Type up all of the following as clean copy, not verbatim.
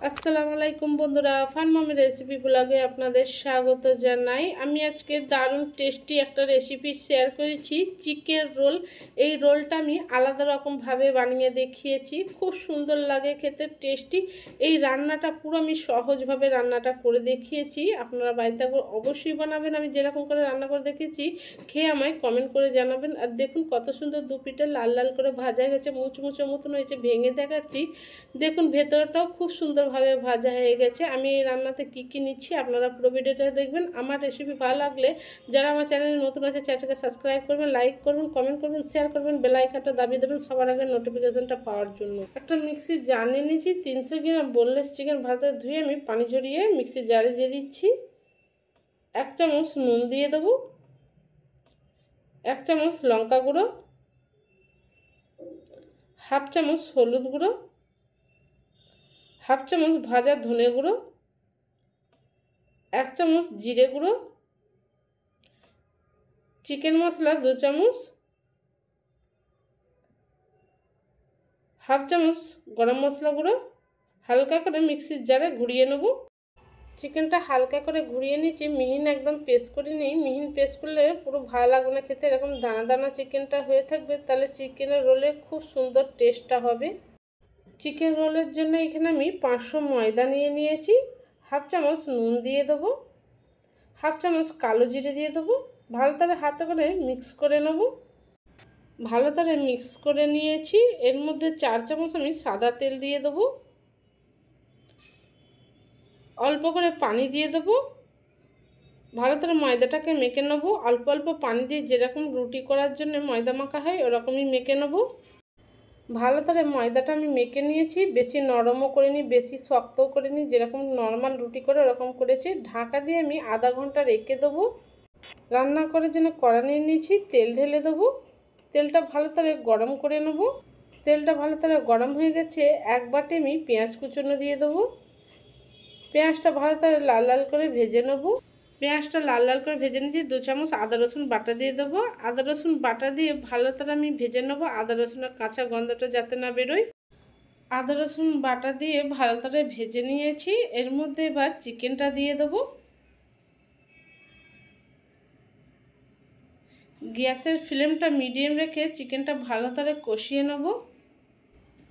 আসসালামু আলাইকুম বন্ধুরা, ফান মামি রেসিপি ব্লগে আপনাদের স্বাগত জানাই। আমি আজকে দারুণ টেস্টি একটা রেসিপি শেয়ার করেছি, চিকেন রোল। এই রোলটা আমি আলাদা রকমভাবে বানিয়ে দেখিয়েছি, খুব সুন্দর লাগে খেতে, টেস্টি। এই রান্নাটা পুরো আমি সহজভাবে রান্নাটা করে দেখিয়েছি, আপনারা বাড়িতে অবশ্যই বানাবেন। আমি যেরকম করে রান্না করে দেখিয়েছি খেয়ে আমায় কমেন্ট করে জানাবেন। আর দেখুন কত সুন্দর দু পিঠে লাল লাল করে ভাজা গেছে, মুচমুচের মতন হয়েছে, ভেঙে দেখাচ্ছি। দেখুন ভেতরটাও খুব সুন্দরভাবে ভাজা হয়ে গেছে। আমি এই রান্নাতে কী নিচ্ছি আপনারা পুরো ভিডিওটা দেখবেন। আমার রেসিপি ভালো লাগলে যারা আমার চ্যানেলে নতুন আছে চ্যানেলটাকে সাবস্ক্রাইব করবেন, লাইক করবেন, কমেন্ট করবেন, শেয়ার করবেন, বেল আইকনটা দাবিয়ে দেবেন সবার আগে নোটিফিকেশনটা পাওয়ার জন্য। একটা মিক্সি জার নিয়ে নিয়েছি, 300 গ্রাম বোনলেস চিকেন ভাতে ধুয়ে আমি পানি ঝরিয়ে মিক্সি জারে দিয়ে দিচ্ছি। 1 চামচ নুন দিয়ে দেবো, 1 চামচ লঙ্কা গুঁড়ো, 1/2 চামচ হলুদ গুঁড়ো, 1/2 চামচ ভাজা ধনে গুঁড়ো, 1 চামচ জিরে গুঁড়ো, চিকেন মশলা 2 চামচ, 1/2 চামচ গরম মশলা গুঁড়ো। হালকা করে মিক্সির জারে ঘুরিয়ে নেব। চিকেনটা হালকা করে ঘুরিয়ে নিয়েছি, মিহিন একদম পেস্ট করে নিই। মিহিন পেস্ট করলে পুরো ভালো লাগবে না খেতে, এরকম দানা দানা চিকেনটা হয়ে থাকবে, তাহলে চিকেনের রোলে খুব সুন্দর টেস্টটা হবে। চিকেন রোলের জন্য এখানে আমি 500 ময়দা নিয়ে নিয়েছি, 1/2 চামচ নুন দিয়ে দেবো, 1/2 চামচ কালো জিরে দিয়ে দেবো। ভালো করে হাতে করে মিক্স করে নেব। ভালো করে মিক্স করে নিয়েছি। এর মধ্যে 4 চামচ আমি সাদা তেল দিয়ে দেবো, অল্প করে পানি দিয়ে দেবো। ভালো করে ময়দাটাকে মেখে নেব। অল্প অল্প পানি দিয়ে যেরকম রুটি করার জন্য ময়দা মাখা হয় ওরকমই মেখে নেব। ভালো করে ময়দাটা আমি মেখে নিয়েছি, বেশি নরমও করিনি, বেশি শক্তও করিনি, যেরকম নর্মাল রুটি করে ওরকম করেছি। ঢাকা দিয়ে আমি আধা ঘন্টা রেখে দেবো। রান্না করার জন্য কড়া নিয়ে নিয়েছি, তেল ঢেলে দেবো। তেলটা ভালো করে গরম করে নেব। তেলটা ভালো করে গরম হয়ে গেছে, 1 বাটি আমি পেঁয়াজ কুচনো দিয়ে দেবো। পেঁয়াজটা ভালো করে লাল লাল করে ভেজে নেব। পেঁয়াজটা লাল লাল করে ভেজে নিয়েছি। 2 চামচ আদা রসুন বাটা দিয়ে দেবো। আদা রসুন বাটা দিয়ে ভালো করে আমি ভেজে নেব, আদা রসুনের কাঁচা গন্ধটা যাতে না বেরোয়। আদা রসুন বাটা দিয়ে ভালো করে ভেজে নিয়েছি। এর মধ্যে এবার চিকেনটা দিয়ে দেবো। গ্যাসের ফ্লেমটা মিডিয়াম রেখে চিকেনটা ভালো করে কষিয়ে নেব।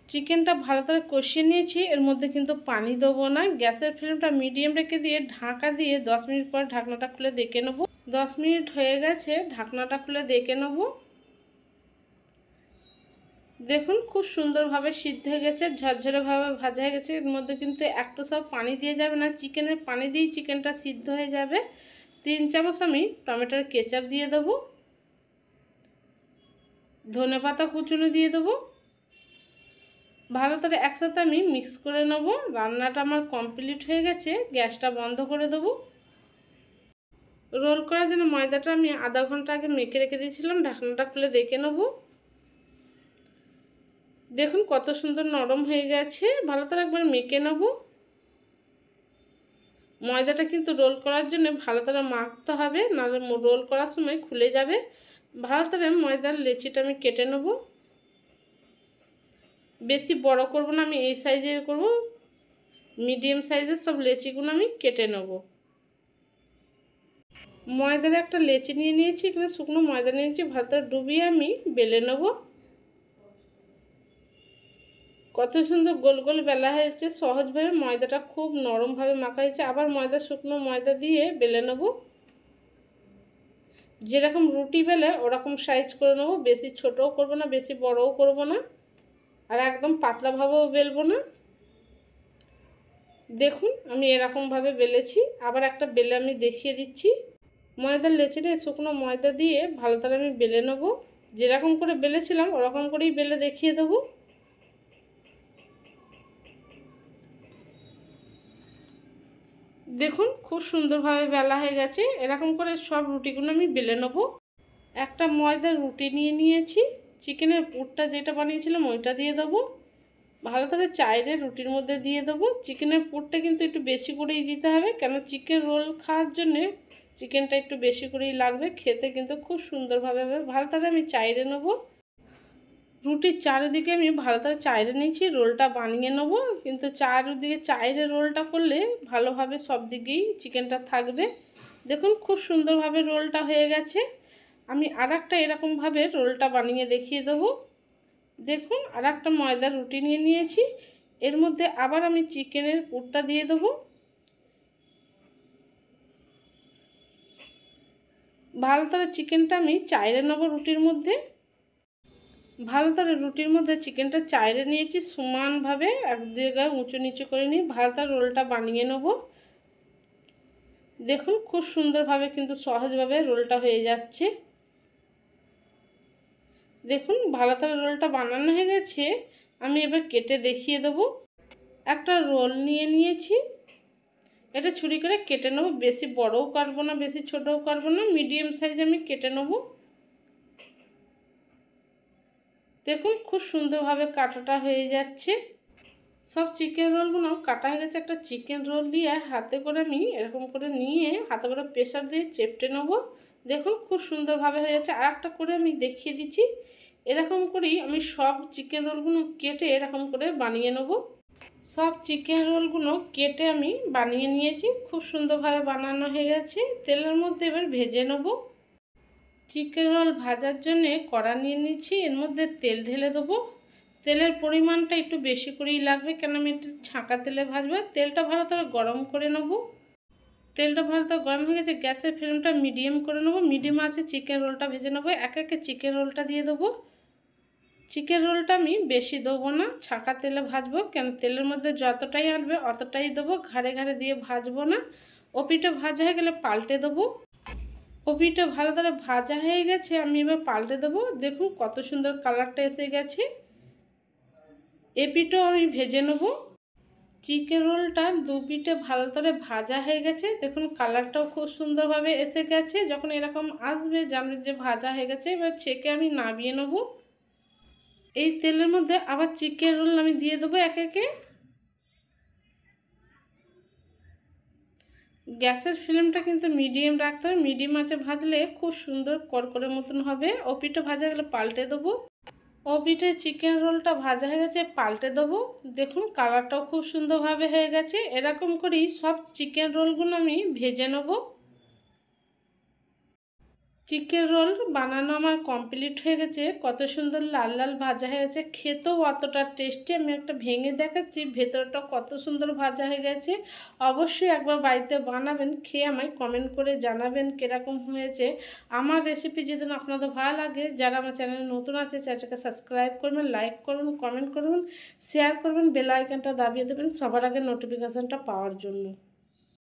চিকেনটা ভালো করে কষিয়ে নিয়েছি, এর মধ্যে কিন্তু পানি দেবো না। গ্যাসের ফ্লেমটা মিডিয়াম রেখে দিয়ে ঢাকা দিয়ে 10 মিনিট পর ঢাকনাটা খুলে দেখে নেব। 10 মিনিট হয়ে গেছে, ঢাকনাটা খুলে দেখে নেব। দেখুন খুব সুন্দরভাবে সিদ্ধ হয়ে গেছে, ঝরঝরেভাবে ভাজা হয়ে গেছে। এর মধ্যে কিন্তু একটু সব পানি দিয়ে যাবে না, চিকেনের পানি দিয়েই চিকেনটা সিদ্ধ হয়ে যাবে। 3 চামচ আমি টমেটোর কেচাপ দিয়ে দেবো, ধনেপাতা কুচনো দিয়ে দেবো। ভালো করে একসাথে আমি মিক্স করে নেব। রান্নাটা আমার কমপ্লিট হয়ে গেছে, গ্যাসটা বন্ধ করে দেবো। রোল করার জন্য ময়দাটা আমি আধা ঘন্টা আগে মেখে রেখে দিয়েছিলাম, ঢাকনাটা খুলে দেখে নেব। দেখুন কত সুন্দর নরম হয়ে গেছে। ভালো করে একবার মেখে নেব। ময়দাটা কিন্তু রোল করার জন্য ভালো করে মাখতে হবে, নাহলে রোল করার সময় খুলে যাবে। ভালো করে ময়দার লেচিটা আমি কেটে নেব। বেশি বড় করব না, আমি এই সাইজের করব। মিডিয়াম সাইজের সব লেচিগুলো আমি কেটে নেব। ময়দার একটা লেচি নিয়ে নিয়েছি, এখানে শুকনো ময়দা নিয়েছি, ভালো করে ডুবিয়ে আমি বেলে নেব। কত সুন্দর গোল গোল বেলা হয়েছে, সহজভাবে। ময়দাটা খুব নরমভাবে মাখা হয়েছে। আবার শুকনো ময়দা দিয়ে বেলে নেব। যেরকম রুটি বেলে ওরকম সাইজ করে নেব। বেশি ছোটও করব না, বেশি বড়ও করব না, আর একদম পাতলাভাবেও বেলবো না। দেখুন আমি এরকমভাবে বেলেছি। আবার একটা বেলে আমি দেখিয়ে দিচ্ছি। ময়দার লেচিটা শুকনো ময়দা দিয়ে ভালো করে আমি বেলে নেব। যেরকম করে বেলেছিলাম ওরকম করেই বেলে দেখিয়ে দেবো। দেখুন খুব সুন্দরভাবে বেলা হয়ে গেছে। এরকম করে সব রুটিগুলো আমি বেলে নেব। একটা ময়দার রুটি নিয়ে নিয়েছি, চিকেনের পুরটা যেটা বানিয়েছিলাম ওইটা দিয়ে দেবো। ভালো করে চাইরে রুটির মধ্যে দিয়ে দেবো। চিকেনের পুরটা কিন্তু একটু বেশি করেই দিতে হবে, কেন চিকেন রোল খাওয়ার জন্যে চিকেনটা একটু বেশি করেই লাগবে। খেতে কিন্তু খুব সুন্দরভাবে হবে। ভালো করে আমি চাইরে নেব। রুটির চারিদিকে আমি ভালো করে চাইরে নিয়েছি, রোলটা বানিয়ে নেব। কিন্তু চারিদিকে চাইরে রোলটা করলে ভালোভাবে সব দিকেই চিকেনটা থাকবে। দেখুন খুব সুন্দরভাবে রোলটা হয়ে গেছে। আমি আর একটা এরকমভাবে রোলটা বানিয়ে দেখিয়ে দেবো। দেখুন আর একটা ময়দার রুটি নিয়ে নিয়েছি, এর মধ্যে আবার আমি চিকেনের পুরটা দিয়ে দেবো। ভালো করে চিকেনটা আমি চাইরে নেবো রুটির মধ্যে। ভালো করে রুটির মধ্যে চিকেনটা চাইরে নিয়েছি, সমানভাবে এক জায়গায় উঁচু নিচু করে নিয়ে ভালো করে রোলটা বানিয়ে নেব। দেখুন খুব সুন্দরভাবে কিন্তু সহজভাবে রোলটা হয়ে যাচ্ছে। দেখুন ভালো করে রোলটা বানানো হয়ে গেছে। আমি এবার কেটে দেখিয়ে দেবো। একটা রোল নিয়ে নিয়েছি, এটা ছুরি করে কেটে নেবো। বেশি বড়ও কাটবো না, বেশি ছোটও কাটবো না, মিডিয়াম সাইজ আমি কেটে নেবো। দেখুন খুব সুন্দরভাবে কাটাটা হয়ে যাচ্ছে। সব চিকেন রোলগুলো কাটা হয়ে গেছে। একটা চিকেন রোল দিয়ে হাতে করে আমি এরকম করে নিয়ে হাতে করে প্রেসার দিয়ে চেপটে নেবো। দেখুন খুব সুন্দরভাবে হয়ে যাচ্ছে। আর একটা করে আমি দেখিয়ে দিচ্ছি। এরকম করেই আমি সব চিকেন রোলগুলো কেটে এরকম করে বানিয়ে নেব। সব চিকেন রোলগুলো কেটে আমি বানিয়ে নিয়েছি, খুব সুন্দরভাবে বানানো হয়ে গেছে। তেলের মধ্যে এবার ভেজে নেব। চিকেন রোল ভাজার জন্যে কড়া নিয়ে নিচ্ছি, এর মধ্যে তেল ঢেলে দেবো। তেলের পরিমাণটা একটু বেশি করেই লাগবে, কেন আমি একটু ছাঁকা তেলে ভাজবো। তেলটা ভালো করে গরম করে নেব। তেলটা ভালো করে গরম হয়ে গেছে, গ্যাসের ফ্লেমটা মিডিয়াম করে নেব। মিডিয়াম আছে চিকেন রোলটা ভেজে নেবো। এক একে চিকেন রোলটা দিয়ে দেবো। চিকেন রোলটা আমি বেশি দেবো না, ছাঁকা তেলে ভাজবো, কেন তেলের মধ্যে যতটাই আনবে অতটাই দেবো, ঘাড়ে ঘাড়ে দিয়ে ভাজবো না। ওপিটা ভাজা হয়ে গেলে পাল্টে দেবো। কপিটা ভালো করে ভাজা হয়ে গেছে, আমি এবার পাল্টে দেবো। দেখুন কত সুন্দর কালারটা এসে গেছে। এপিটাও আমি ভেজে নেব। চিকেন রোলটা দু পিঠে ভালো করে ভাজা হয়ে গেছে। দেখুন কালারটাও খুব সুন্দরভাবে এসে গেছে। যখন এরকম আসবে জানবেন যে ভাজা হয়ে গেছে। এবার ছেঁকে আমি নামিয়ে নেব। এই তেলের মধ্যে আবার চিকেন রোল আমি দিয়ে দেবো এক একে। গ্যাসের ফ্লেমটা কিন্তু মিডিয়াম রাখতে হবে, মিডিয়াম আঁচে ভাজলে খুব সুন্দর কড়কড়ের মতন হবে। ও পিঠে ভাজা গেলে পাল্টে দেবো। ও পিঠে চিকেন রোলটা ভাজা হয়ে গেছে, পাল্টে দেবো। দেখুন কালারটাও খুব সুন্দরভাবে হয়ে গেছে। এরকম করেই সব চিকেন রোলগুলো আমি ভেজে নেব। চিকেন রোল বানানো আমার কমপ্লিট হয়ে গেছে। কত সুন্দর লাল লাল ভাজা হয়ে গেছে, খেতেও অতটা টেস্টি। আমি একটা ভেঙে দেখাচ্ছি, ভেতরটা কত সুন্দর ভাজা হয়ে গেছে। অবশ্যই একবার বাড়িতে বানাবেন, খেয়ে আমায় কমেন্ট করে জানাবেন কীরকম হয়েছে। আমার রেসিপি যদি আপনাদের ভালো লাগে, যারা আমার চ্যানেলে নতুন আছে চ্যানেলটাকে সাবস্ক্রাইব করবেন, লাইক করবেন, কমেন্ট করবেন, শেয়ার করবেন, বেল আইকনটা দাবিয়ে দেবেন সবার আগে নোটিফিকেশানটা পাওয়ার জন্য।